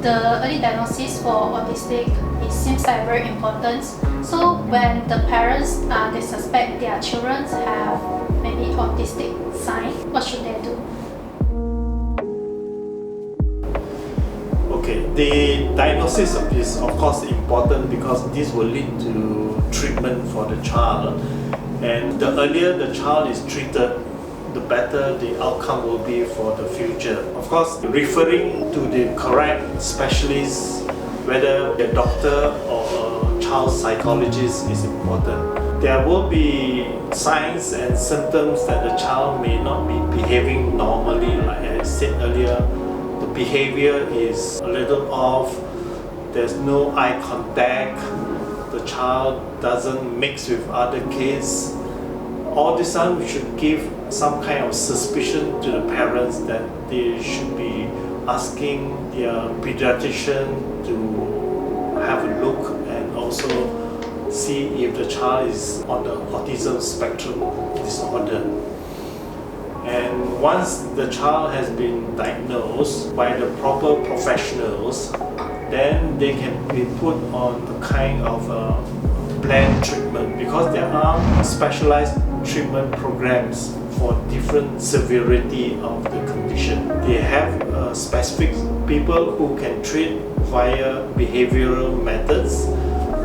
the early diagnosis for autistic, it seems like very important. So when the parents they suspect their children have maybe autistic sign, what should they do? Okay, the diagnosis is of course important because this will lead to treatment for the child, and the earlier the child is treated, the better the outcome will be for the future. Of course, referring to the correct specialist, whether a doctor or a child psychologist, is important. There will be signs and symptoms that the child may not be behaving normally, like I said earlier. The behavior is a little off, there's no eye contact, the child doesn't mix with other kids. All this time we should give some kind of suspicion to the parents that they should be asking their pediatrician to have a look and also see if the child is on the autism spectrum disorder. And once the child has been diagnosed by the proper professionals, then they can be put on the kind of planned treatment, because there are specialized treatment programs for different severity of the condition. They have specific people who can treat via behavioral methods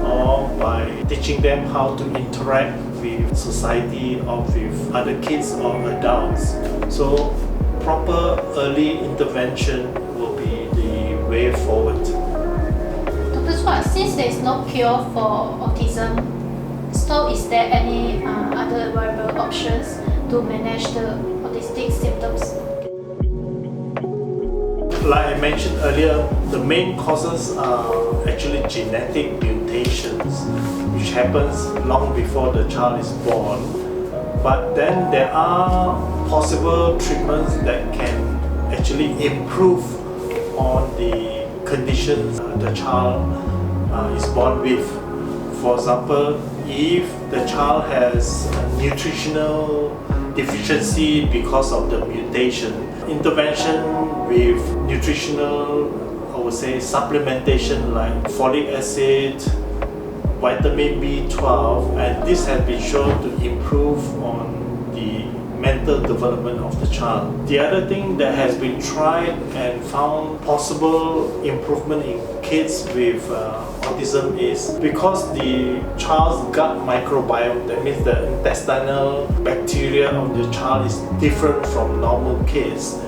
or by teaching them how to interact with society or with other kids or adults. So proper early intervention will be the way forward. Dr. Chua, since there is no cure for autism, so is there any other viable options to manage the autistic symptoms? Like I mentioned earlier, the main causes are actually genetic mutations, which happens long before the child is born. But then there are possible treatments that can actually improve on the conditions the child is born with. For example, if the child has a nutritional deficiency because of the mutation, intervention with nutritional, I would say, supplementation like folic acid, vitamin B12, and this has been shown to improve on the mental development of the child. The other thing that has been tried and found possible improvement in kids with autism is because the child's gut microbiome, that means the intestinal bacteria of the child is different from normal kids.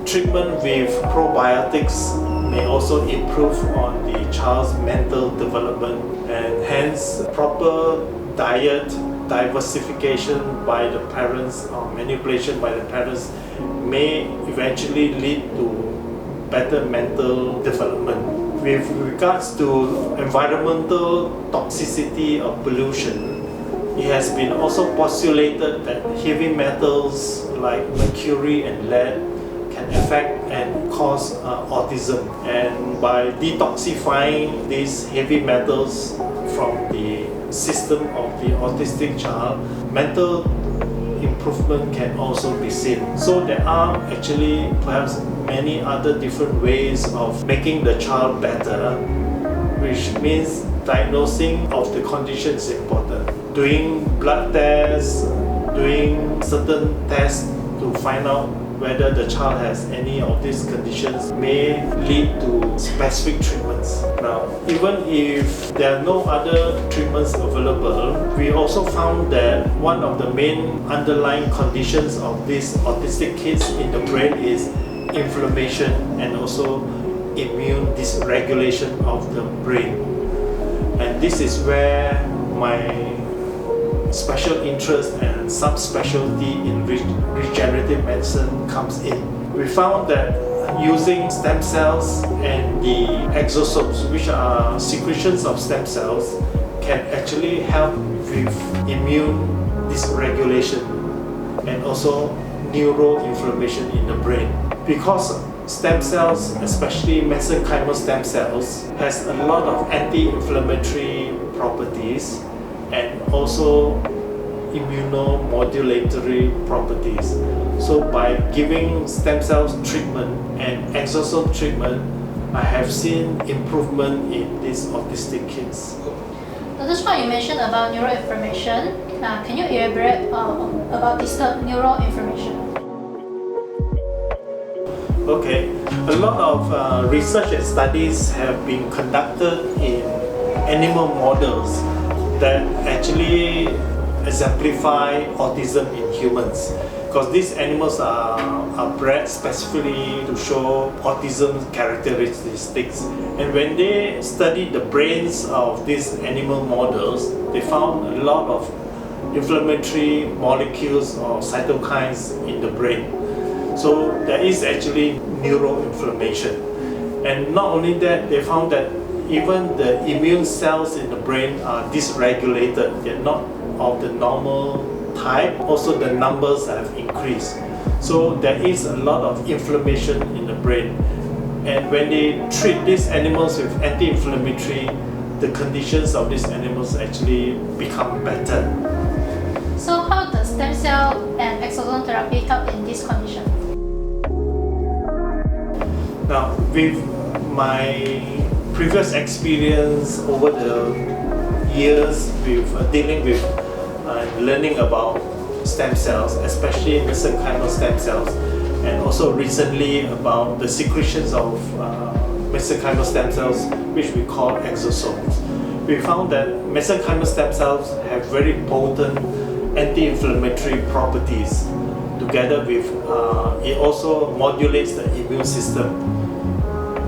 Treatment with probiotics may also improve on the child's mental development, and hence proper diet diversification by the parents or manipulation by the parents may eventually lead to better mental development. With regards to environmental toxicity of pollution, it has been also postulated that heavy metals like mercury and lead can affect and cause autism. And by detoxifying these heavy metals from the system of the autistic child, mental improvement can also be seen. So there are actually perhaps many other different ways of making the child better, which means diagnosing of the condition is important. Doing blood tests, doing certain tests to find out whether the child has any of these conditions may lead to specific treatments. Now, even if there are no other treatments available, we also found that one of the main underlying conditions of these autistic kids in the brain is inflammation and also immune dysregulation of the brain. And this is where my special interest and subspecialty in regenerative medicine comes in. We found that using stem cells and the exerts, which are secretions of stem cells, can actually help with immune dysregulation and also neuroinflammation in the brain. Because stem cells, especially mesenchymal stem cells, has a lot of anti-inflammatory properties and also immunomodulatory properties. So by giving stem cells treatment and exosome treatment, I have seen improvement in these autistic kids. Dr. Chua, you mentioned about neuroinflammation. Can you elaborate about this term, neuroinflammation? Okay, a lot of research and studies have been conducted in animal models that actually exemplify autism in humans, because these animals are bred specifically to show autism characteristics. And when they studied the brains of these animal models, they found a lot of inflammatory molecules or cytokines in the brain. So there is actually neuroinflammation. And not only that, they found that even the immune cells in the brain are dysregulated. They're not of the normal type. Also the numbers have increased. So there is a lot of inflammation in the brain. And when they treat these animals with anti-inflammatory, the conditions of these animals actually become better. So how does stem cell and exosome therapy help in this condition? Now, with my previous experience over the years with dealing with learning about stem cells, especially mesenchymal stem cells, and also recently about the secretions of mesenchymal stem cells, which we call exosomes. We found that mesenchymal stem cells have very potent anti-inflammatory properties. Together with, it also modulates the immune system.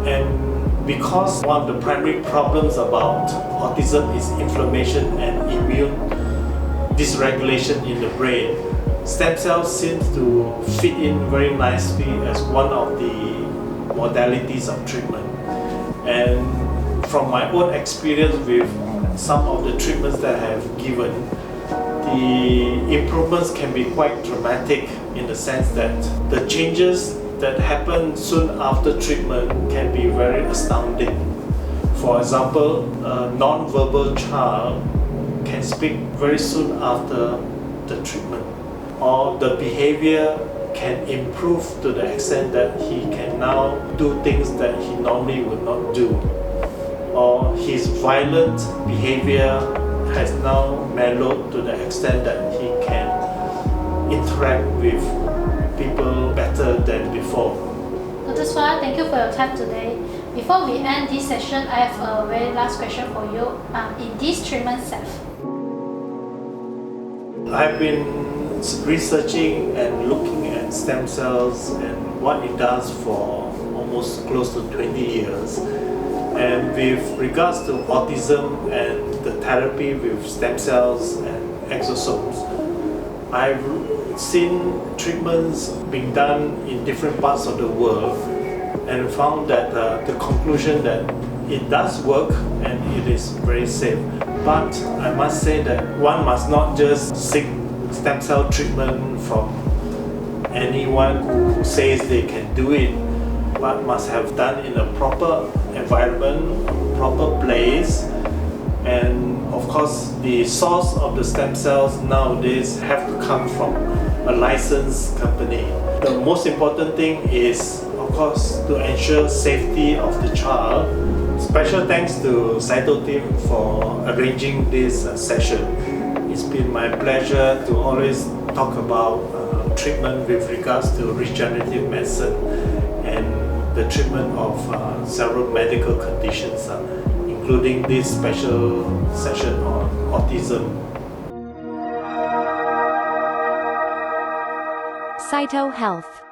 And because one of the primary problems about autism is inflammation and immune dysregulation in the brain, stem cells seem to fit in very nicely as one of the modalities of treatment. And from my own experience with some of the treatments that I have given, the improvements can be quite dramatic in the sense that the changes that happen soon after treatment can be very astounding. For example, a non-verbal child can speak very soon after the treatment, or the behavior can improve to the extent that he can now do things that he normally would not do, or his violent behavior has now mellowed to the extent that he can interact with people better than before. Dr. Chua, thank you for your time today. Before we end this session, I have a very last question for you. In this treatment set, I've been researching and looking at stem cells and what it does for almost close to 20 years. And with regards to autism and the therapy with stem cells and exosomes, I've seen treatments being done in different parts of the world and found that the conclusion that it does work and it is very safe. But I must say that one must not just seek stem cell treatment from anyone who says they can do it, but must have done in a proper environment, a proper place. And of course, the source of the stem cells nowadays have to come from a licensed company. The most important thing is, of course, to ensure safety of the child. Special thanks to Cytohealth team for arranging this session. It's been my pleasure to always talk about treatment with regards to regenerative medicine and the treatment of several medical conditions, including this special session on autism. Cytohealth.